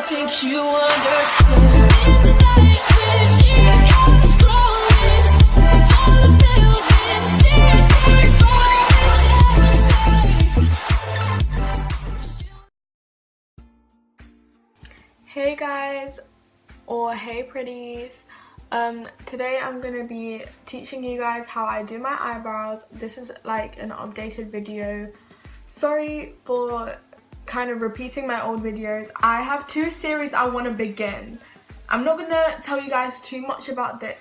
don't think you understand. In the night when she was scrolling, it's all the buildings, tears very far. Hey guys, or hey pretties. Today I'm gonna be teaching you guys how I do my eyebrows. This is like an updated video. Sorry for kind of repeating my old videos. I have two series I want to begin. I'm not gonna tell you guys too much about the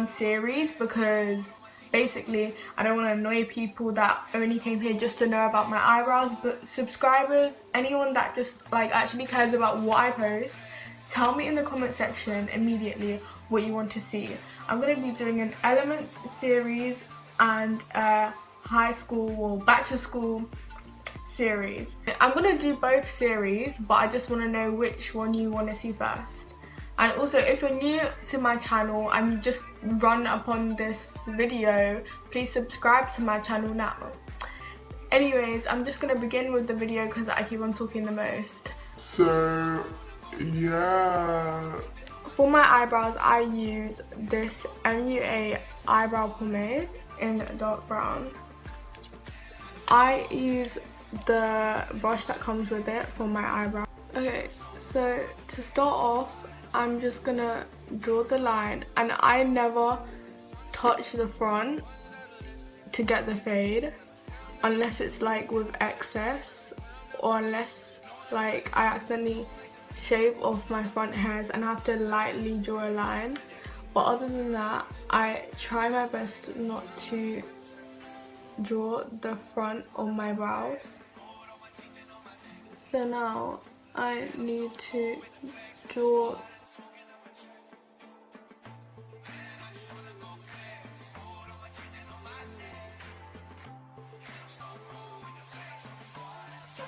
series because basically I don't want to annoy people that only came here just to know about my eyebrows, but subscribers, anyone that just like actually cares about what I post, tell me in the comment section immediately what you want to see. I'm going to be doing an Elements series and a high school or back to school series. I'm going to do both series, but I just want to know which one you want to see first. And also, if you're new to my channel and you just run upon this video, please subscribe to my channel now. Anyways, I'm just going to begin with the video because I keep on talking the most. So, yeah. For my eyebrows, I use this MUA eyebrow pomade in dark brown. I use the brush that comes with it for my eyebrow. Okay, so to start off, I'm just gonna draw the line, and I never touch the front to get the fade unless it's like with excess, or unless like I accidentally shave off my front hairs and I have to lightly draw a line. But other than that, I try my best not to draw the front of my brows. So now I need to draw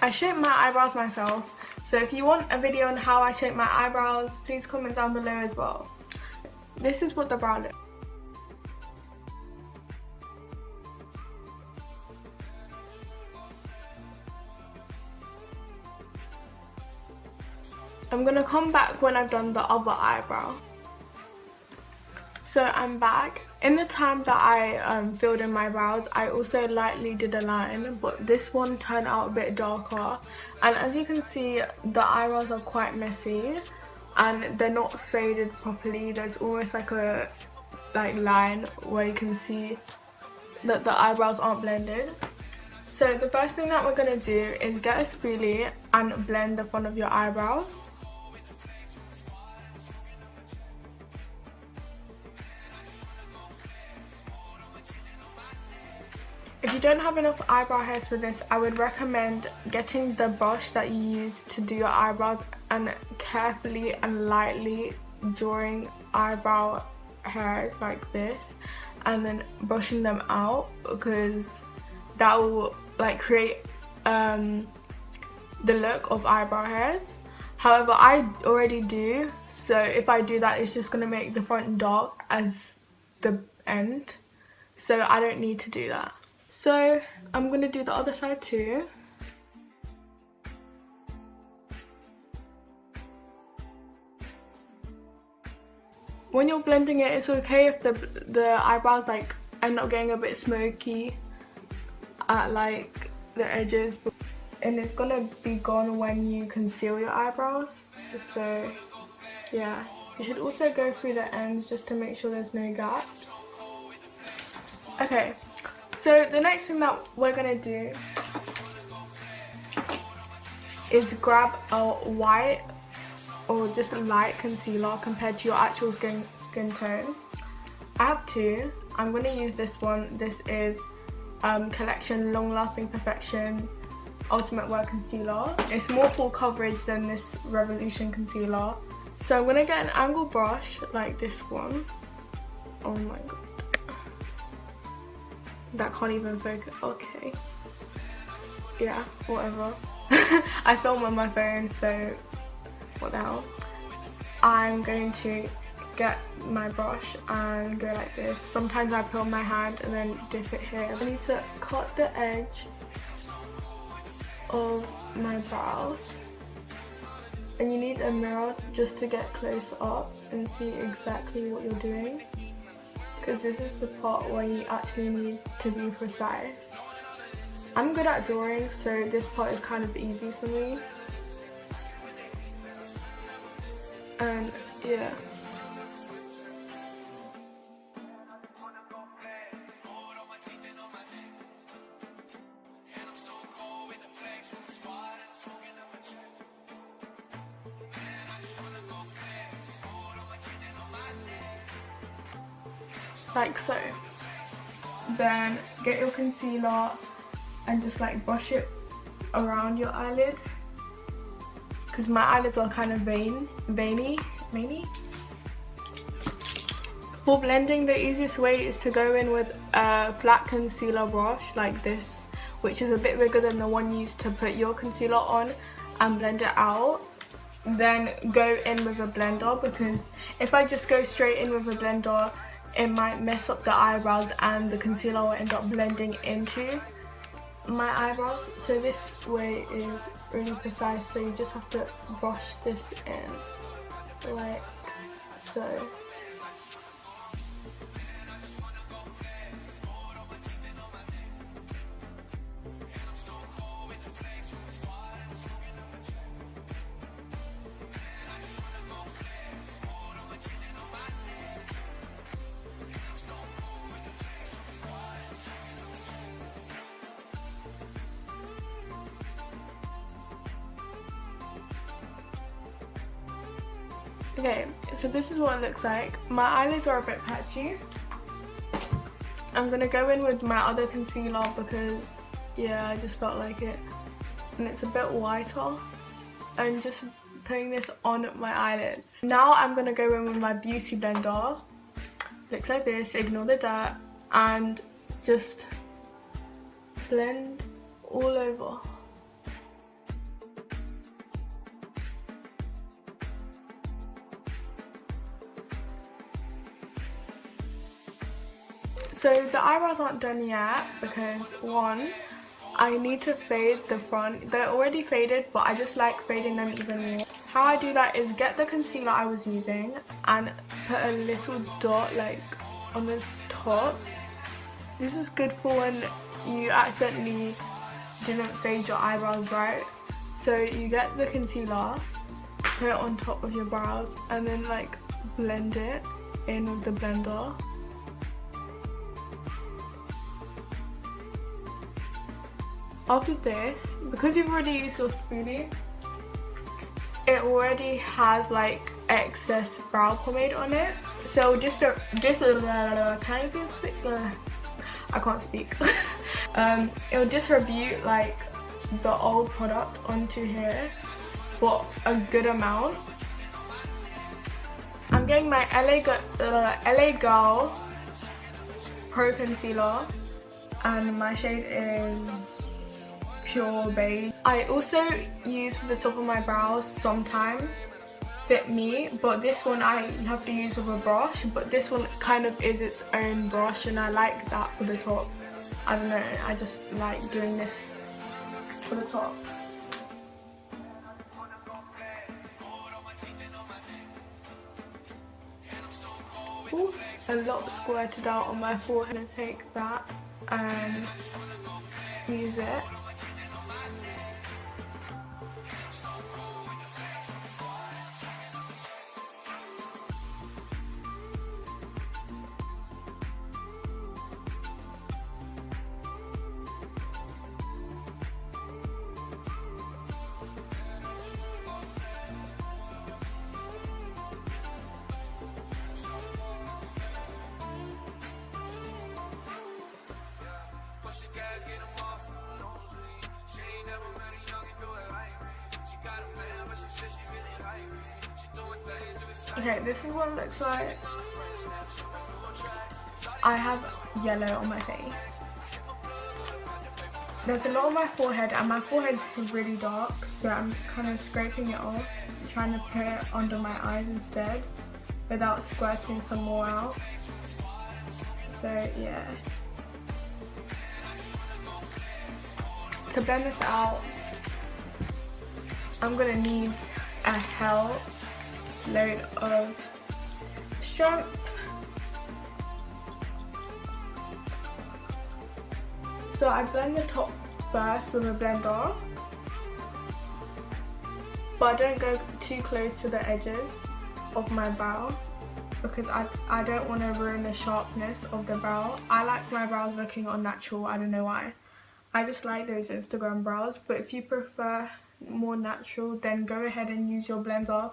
I shape my eyebrows myself, so if you want a video on how I shape my eyebrows, please comment down below as well. This is what the brow looks. I'm gonna come back when I've done the other eyebrow. So I'm back. In the time that I filled in my brows, I also lightly did a line, but this one turned out a bit darker. And as you can see, the eyebrows are quite messy and they're not faded properly. There's almost like a line where you can see that the eyebrows aren't blended. So the first thing that we're gonna do is get a spoolie and blend the front of your eyebrows. If you don't have enough eyebrow hairs for this, I would recommend getting the brush that you use to do your eyebrows and carefully and lightly drawing eyebrow hairs like this and then brushing them out, because that will like create the look of eyebrow hairs. However, I already do, so if I do that, it's just going to make the front dark as the end, so I don't need to do that. So I'm going to do the other side too. When you're blending it, it's okay if the eyebrows like end up getting a bit smoky at like the edges, and it's going to be gone when you conceal your eyebrows. So yeah, you should also go through the ends just to make sure there's no gaps. Okay. So the next thing that we're going to do is grab a white or just a light concealer compared to your actual skin tone. I have two. I'm going to use this one. This is Collection Long Lasting Perfection Ultimate Wear Concealer. It's more full coverage than this Revolution concealer. So I'm going to get an angled brush like this one. Oh my god. That can't even focus. Okay. Yeah, whatever. I film on my phone, so what the hell. I'm going to get my brush and go like this. Sometimes I put on my hand and then dip it here. I need to cut the edge of my brows. And you need a mirror just to get close up and see exactly what you're doing, because this is the part where you actually need to be precise. I'm good at drawing, so this part is kind of easy for me. And yeah. Like so. Then get your concealer and just like brush it around your eyelid, because my eyelids are kind of veiny. For blending, the easiest way is to go in with a flat concealer brush like this, which is a bit bigger than the one used to put your concealer on, and blend it out. Then go in with a blender, because if I just go straight in with a blender, it might mess up the eyebrows and the concealer will end up blending into my eyebrows. So this way is really precise, so you just have to brush this in like so. Okay, so this is what it looks like. My eyelids are a bit patchy. I'm gonna go in with my other concealer because, yeah, I just felt like it. And it's a bit whiter. And just putting this on my eyelids. Now I'm gonna go in with my beauty blender. Looks like this, ignore the dirt. And just blend all over. So the eyebrows aren't done yet because, one, I need to fade the front. They're already faded, but I just like fading them even more. How I do that is get the concealer I was using and put a little dot like on the top. This is good for when you accidentally didn't fade your eyebrows right. So you get the concealer, put it on top of your brows, and then like blend it in with the blender. After this, because you've already used your spoolie, it already has like excess brow pomade on it. So just can I I can't speak. It'll distribute like the old product onto here for a good amount. I'm getting my LA Girl Pro Concealer, and my shade is Pure Beige. I also use for the top of my brows sometimes, Fit Me, but this one I have to use with a brush, but this one kind of is its own brush and I like that for the top. I don't know, I just like doing this for the top. Ooh, a lot squirted out on my forehead. I'm gonna take that and use it. Okay, this is what it looks like. I have yellow on my face. There's a lot on my forehead and my forehead is really dark, so I'm kind of scraping it off, trying to put it under my eyes instead without squirting some more out. So yeah. To blend this out, I'm gonna need a hell load of strength. So I blend the top first with a blender, but I don't go too close to the edges of my brow because I don't want to ruin the sharpness of the brow. I like my brows looking unnatural, I don't know why. I just like those Instagram brows, but if you prefer more natural, then go ahead and use your blender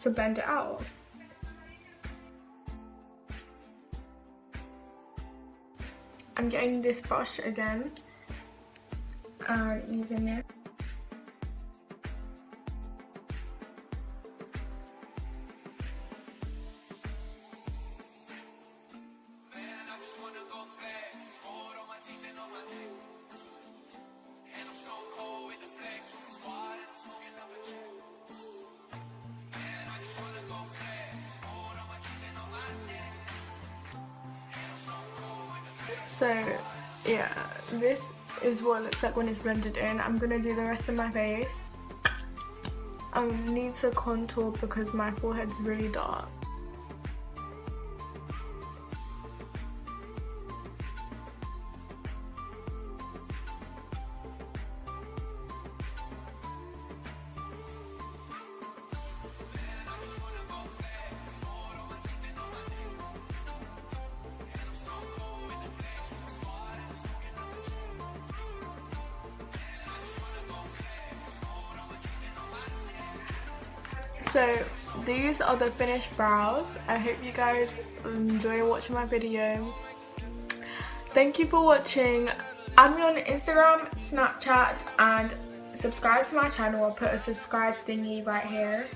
to blend it out. I'm getting this brush again and using it. So yeah, this is what it looks like when it's blended in. I'm gonna do the rest of my face. I need to contour because my forehead's really dark. So these are the finished brows. I hope you guys enjoy watching my video. Thank you for watching. Add me on Instagram, Snapchat, and subscribe to my channel. I'll put a subscribe thingy right here.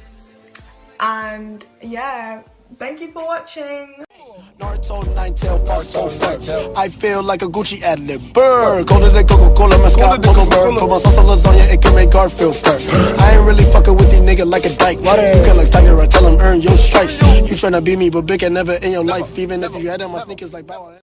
And yeah, thank you for watching. Naruto, nine-tail, Barto, I feel like a Gucci ad-lib. Burr, go to the Coca-Cola mascot, Coco Burr. Put my sauce on lasagna, it can make Garfield purr. I ain't really fucking with these niggas like a dyke. You can like Tiger, I tell him earn your stripes. You tryna be me, but big and never in your life. Even if you had on my sneakers like Bow.